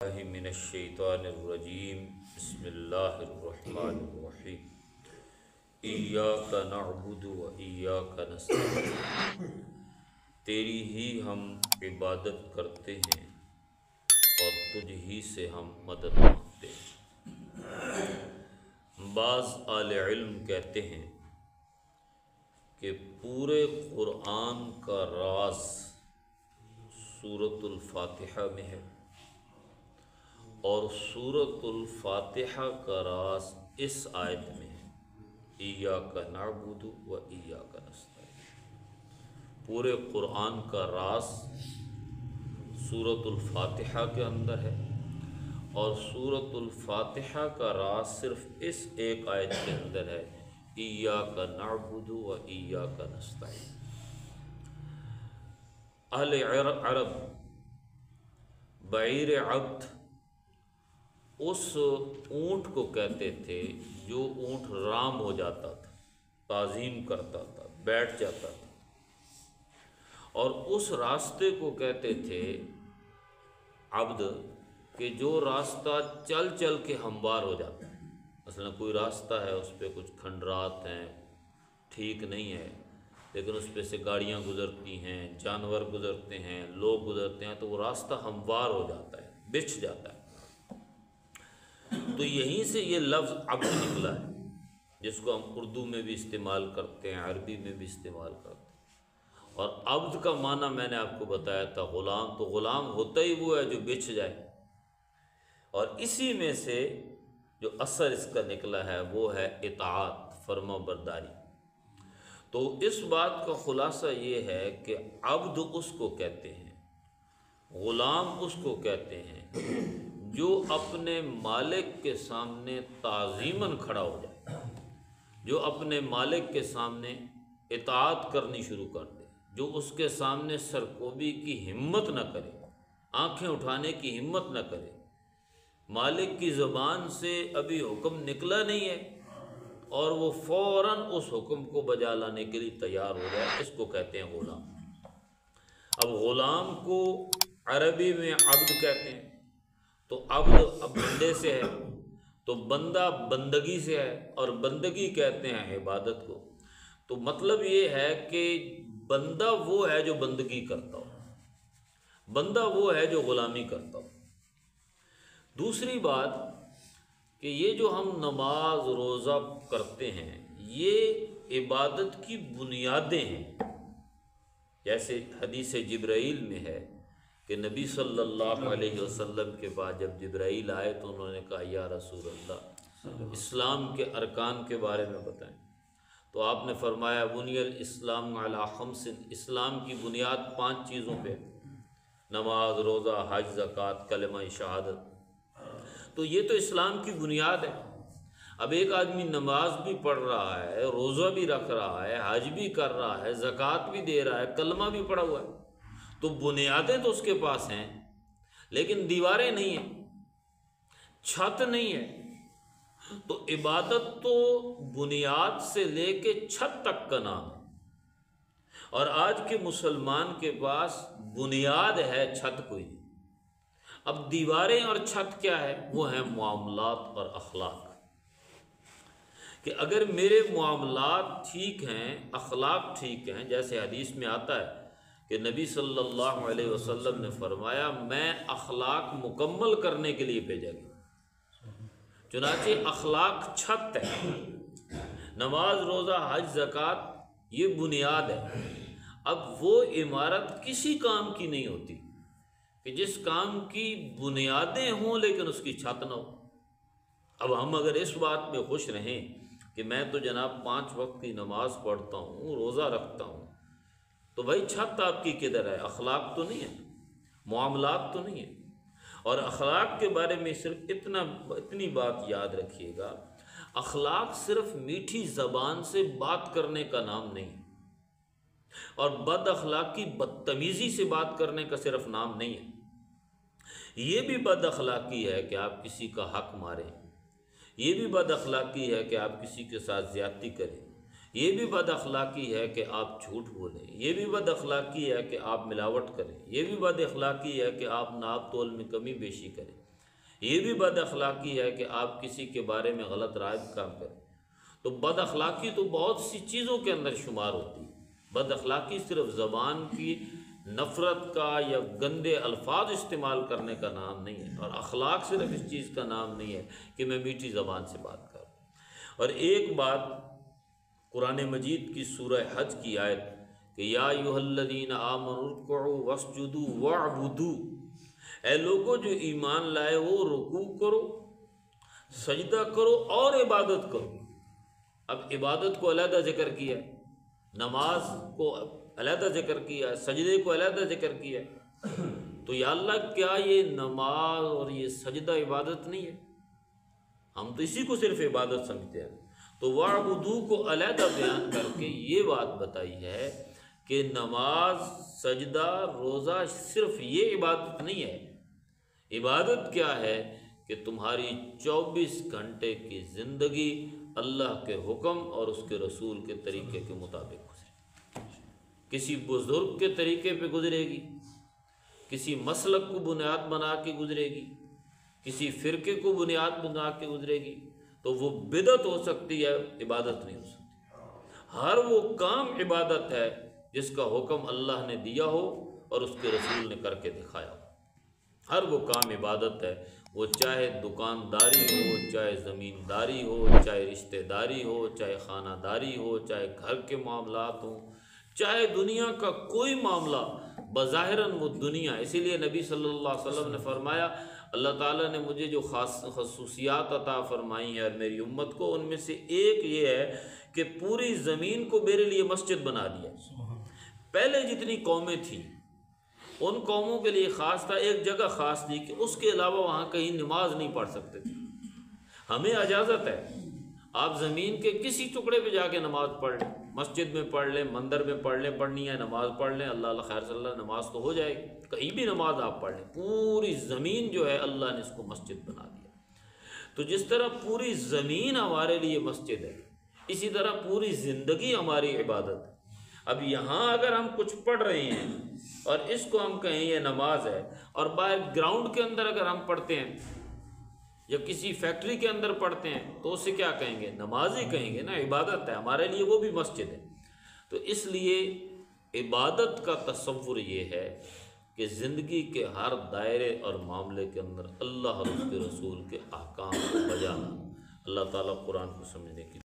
من الشیطان الرجیم بسم اللہ الرحمن الرحیم ایاک نعبد و ایاک نستعین تیری ہی ہم عبادت کرتے ہیں اور تجھ ہی سے ہم مدد مانگتے ہیں۔ بعض اہل علم کہتے ہیں کہ پورے قرآن کا راز سورۃ الفاتحہ میں ہے اور سورۃ الفاتحہ کا راز اس آیت میں ہے، ایاک نعبد و ایاک نستعین۔ پورے قرآن کا راز سورۃ الفاتحہ کے اندر ہے اور سورۃ الفاتحہ کا راز صرف اس ایک آیت کے اندر ہے، ایاک نعبد و ایاک نستعین۔ اہل عرب بعیر عبد اس اونٹ کو کہتے تھے جو اونٹ رام ہو جاتا تھا، تعظیم کرتا تھا، بیٹھ جاتا تھا، اور اس راستے کو کہتے تھے عبد، کہ جو راستہ چل چل کے ہموار ہو جاتا ہے۔ مثلا کوئی راستہ ہے، اس پہ کچھ کھنڈرات ہیں، ٹھیک نہیں ہے، لیکن اس پہ سے گاڑیاں گزرتی ہیں، جانور گزرتے ہیں، لوگ گزرتے ہیں، تو وہ راستہ ہموار ہو جاتا ہے، بچھ جاتا ہے۔ تو یہیں سے یہ لفظ عبد نکلا ہے، جس کو ہم اردو میں بھی استعمال کرتے ہیں، عربی میں بھی استعمال کرتے ہیں۔ اور عبد کا معنی میں نے آپ کو بتایا تھا غلام، تو غلام ہوتا ہی وہ ہے جو بچھ جائے، اور اسی میں سے جو اثر اس کا نکلا ہے وہ ہے اطاعت، فرما برداری۔ تو اس بات کا خلاصہ یہ ہے کہ عبد اس کو کہتے ہیں، غلام اس کو کہتے ہیں جو اپنے مالک کے سامنے تعظیماً کھڑا ہو جائے، جو اپنے مالک کے سامنے اطاعت کرنی شروع کر دے، جو اس کے سامنے سرکوبی کی ہمت نہ کرے، آنکھیں اٹھانے کی ہمت نہ کرے۔ مالک کی زبان سے ابھی حکم نکلا نہیں ہے اور وہ فوراً اس حکم کو بجا لانے کے لیے تیار ہو جائے، اس کو کہتے ہیں غلام۔ اب غلام کو عربی میں عبد کہتے ہیں، تو عبد اب بندے سے ہے، تو بندہ بندگی سے ہے، اور بندگی کہتے ہیں عبادت کو۔ تو مطلب یہ ہے کہ بندہ وہ ہے جو بندگی کرتا ہو، بندہ وہ ہے جو غلامی کرتا ہو۔ دوسری بات کہ یہ جو ہم نماز روزہ کرتے ہیں یہ عبادت کی بنیادیں ہیں۔ جیسے حدیث جبرائیل میں ہے کہ نبی صلی اللہ علیہ وسلم کے بعد جب جبرائیل آئے تو انہوں نے کہا یا رسول اللہ اسلام کے ارکان کے بارے میں بتائیں، تو آپ نے فرمایا بنی الاسلام علی خمس، اسلام کی بنیاد 5 چیزوں پہ، نماز، روزہ، حج، زکوٰۃ، کلمہ شہادت۔ تو یہ تو اسلام کی بنیاد ہے۔ اب ایک آدمی نماز بھی پڑھ رہا ہے، روزہ بھی رکھ رہا ہے، حج بھی کر رہا ہے، زکوٰۃ بھی دے رہا ہے، کلمہ بھی پڑھا ہوا ہے، تو بنیادیں تو اس کے پاس ہیں، لیکن دیواریں نہیں ہیں، چھت نہیں ہے۔ تو عبادت تو بنیاد سے لے کے چھت تک کا نام ہے، اور آج کے مسلمان کے پاس بنیاد ہے، چھت کوئی نہیں۔ اب دیواریں اور چھت کیا ہے؟ وہ ہیں معاملات اور اخلاق، کہ اگر میرے معاملات ٹھیک ہیں، اخلاق ٹھیک ہیں، جیسے حدیث میں آتا ہے کہ نبی صلی اللہ علیہ وسلم نے فرمایا میں اخلاق مکمل کرنے کے لیے بھیجا گیا۔ چنانچہ اخلاق چھت ہے، نماز، روزہ، حج، زکوٰۃ یہ بنیاد ہے۔ اب وہ عمارت کسی کام کی نہیں ہوتی کہ جس کام کی بنیادیں ہوں لیکن اس کی چھت نہ ہو۔ اب ہم اگر اس بات میں خوش رہیں کہ میں تو جناب 5 وقت کی نماز پڑھتا ہوں، روزہ رکھتا ہوں، تو بھائی چھت آپ کی کدھر ہے؟ اخلاق تو نہیں ہے، معاملات تو نہیں ہے۔ اور اخلاق کے بارے میں صرف اتنی بات یاد رکھیے گا، اخلاق صرف میٹھی زبان سے بات کرنے کا نام نہیں، اور بد اخلاقی بدتمیزی سے بات کرنے کا صرف نام نہیں ہے۔ یہ بھی بد اخلاقی ہے کہ آپ کسی کا حق ماریں، یہ بھی بد اخلاقی ہے کہ آپ کسی کے ساتھ زیادتی کریں، یہ بھی بد اخلاقی ہے کہ آپ جھوٹ بولیں، یہ بھی بد اخلاقی ہے کہ آپ ملاوٹ کریں، یہ بھی بد اخلاقی ہے کہ آپ ناپ تول میں کمی بیشی کریں۔ یہ بھی بد اخلاقی ہے کہ آپ کسی کے بارے میں غلط رائے کام کریں۔ تو بد اخلاقی تو بہت سی چیزوں کے اندر شمار ہوتی ہے۔ بد اخلاقی صرف زبان کی نفرت کا یا گندے الفاظ استعمال کرنے کا نام نہیں ہے، اور اخلاق صرف اس چیز کا نام نہیں ہے کہ میں میٹھی زبان سے بات کروں۔ اور ایک بات قرآن مجید کی سورہ حج کی آیت کہ یا ایھا الذین آمنوا ارکعوا واسجدوا واعبدوا، اے لوگوں جو ایمان لائے ہو رکوع کرو، سجدہ کرو اور عبادت کرو۔ اب عبادت کو علیحدہ ذکر کیا ہے، نماز کو علیحدہ ذکر کیا ہے، سجدے کو علیحدہ ذکر کیا ہے۔ تو یا اللہ کیا یہ نماز اور یہ سجدہ عبادت نہیں ہے؟ ہم تو اسی کو صرف عبادت سمجھتے ہیں۔ تو وَاعْبُدُوا کو علیحدہ بیان کر کے یہ بات بتائی ہے کہ نماز، سجدہ، روزہ صرف یہ عبادت نہیں ہے۔ عبادت کیا ہے کہ تمہاری 24 گھنٹے کی زندگی اللہ کے حکم اور اس کے رسول کے طریقے کے مطابق گزرے، کسی بزرگ کے طریقے پہ گزرے گی، کسی مسلک کو بنیاد بنا کے گزرے گی، کسی فرقے کو بنیاد بنا کے گزرے گی، تو وہ بدعت ہو سکتی ہے، عبادت نہیں ہو سکتی۔ ہر وہ کام عبادت ہے جس کا حکم اللہ نے دیا ہو اور اس کے رسول نے کر کے دکھایا ہو۔ ہر وہ کام عبادت ہے، وہ چاہے دکانداری ہو، چاہے زمینداری ہو، چاہے رشتہ داری ہو، چاہے خانہ داری ہو، چاہے گھر کے معاملات ہوں، چاہے دنیا کا کوئی معاملہ، بظاہراً وہ دنیا۔ اسی لیے نبی صلی اللہ علیہ وسلم نے فرمایا اللہ تعالیٰ نے مجھے جو خصوصیات عطا فرمائی ہیں اور میری امت کو، ان میں سے ایک یہ ہے کہ پوری زمین کو میرے لیے مسجد بنا دیا۔ پہلے جتنی قومیں تھیں ان قوموں کے لیے خاص تھا، ایک جگہ خاص تھی کہ اس کے علاوہ وہاں کہیں نماز نہیں پڑھ سکتے تھے۔ ہمیں اجازت ہے آپ زمین کے کسی ٹکڑے پہ جا کے نماز پڑھ لیں، مسجد میں پڑھ لیں، مندر میں پڑھ لیں، پڑھنی ہے نماز پڑھ لیں، اللہ اللہ خیر صلی اللہ، نماز تو ہو جائے گی، کہیں بھی نماز آپ پڑھ لیں۔ پوری زمین جو ہے اللہ نے اس کو مسجد بنا دیا۔ تو جس طرح پوری زمین ہمارے لیے مسجد ہے، اسی طرح پوری زندگی ہماری عبادت ہے۔ اب یہاں اگر ہم کچھ پڑھ رہے ہیں اور اس کو ہم کہیں یہ نماز ہے، اور باہر گراؤنڈ کے اندر اگر ہم پڑھتے ہیں یا کسی فیکٹری کے اندر پڑھتے ہیں تو اسے کیا کہیں گے؟ نماز ہی کہیں گے نا، عبادت ہے ہمارے لیے، وہ بھی مسجد ہے۔ تو اس لیے عبادت کا تصور یہ ہے کہ زندگی کے ہر دائرے اور معاملے کے اندر اللہ اور اس کے رسول کے احکام کو بجانا۔ اللہ تعالیٰ قرآن کو سمجھنے کی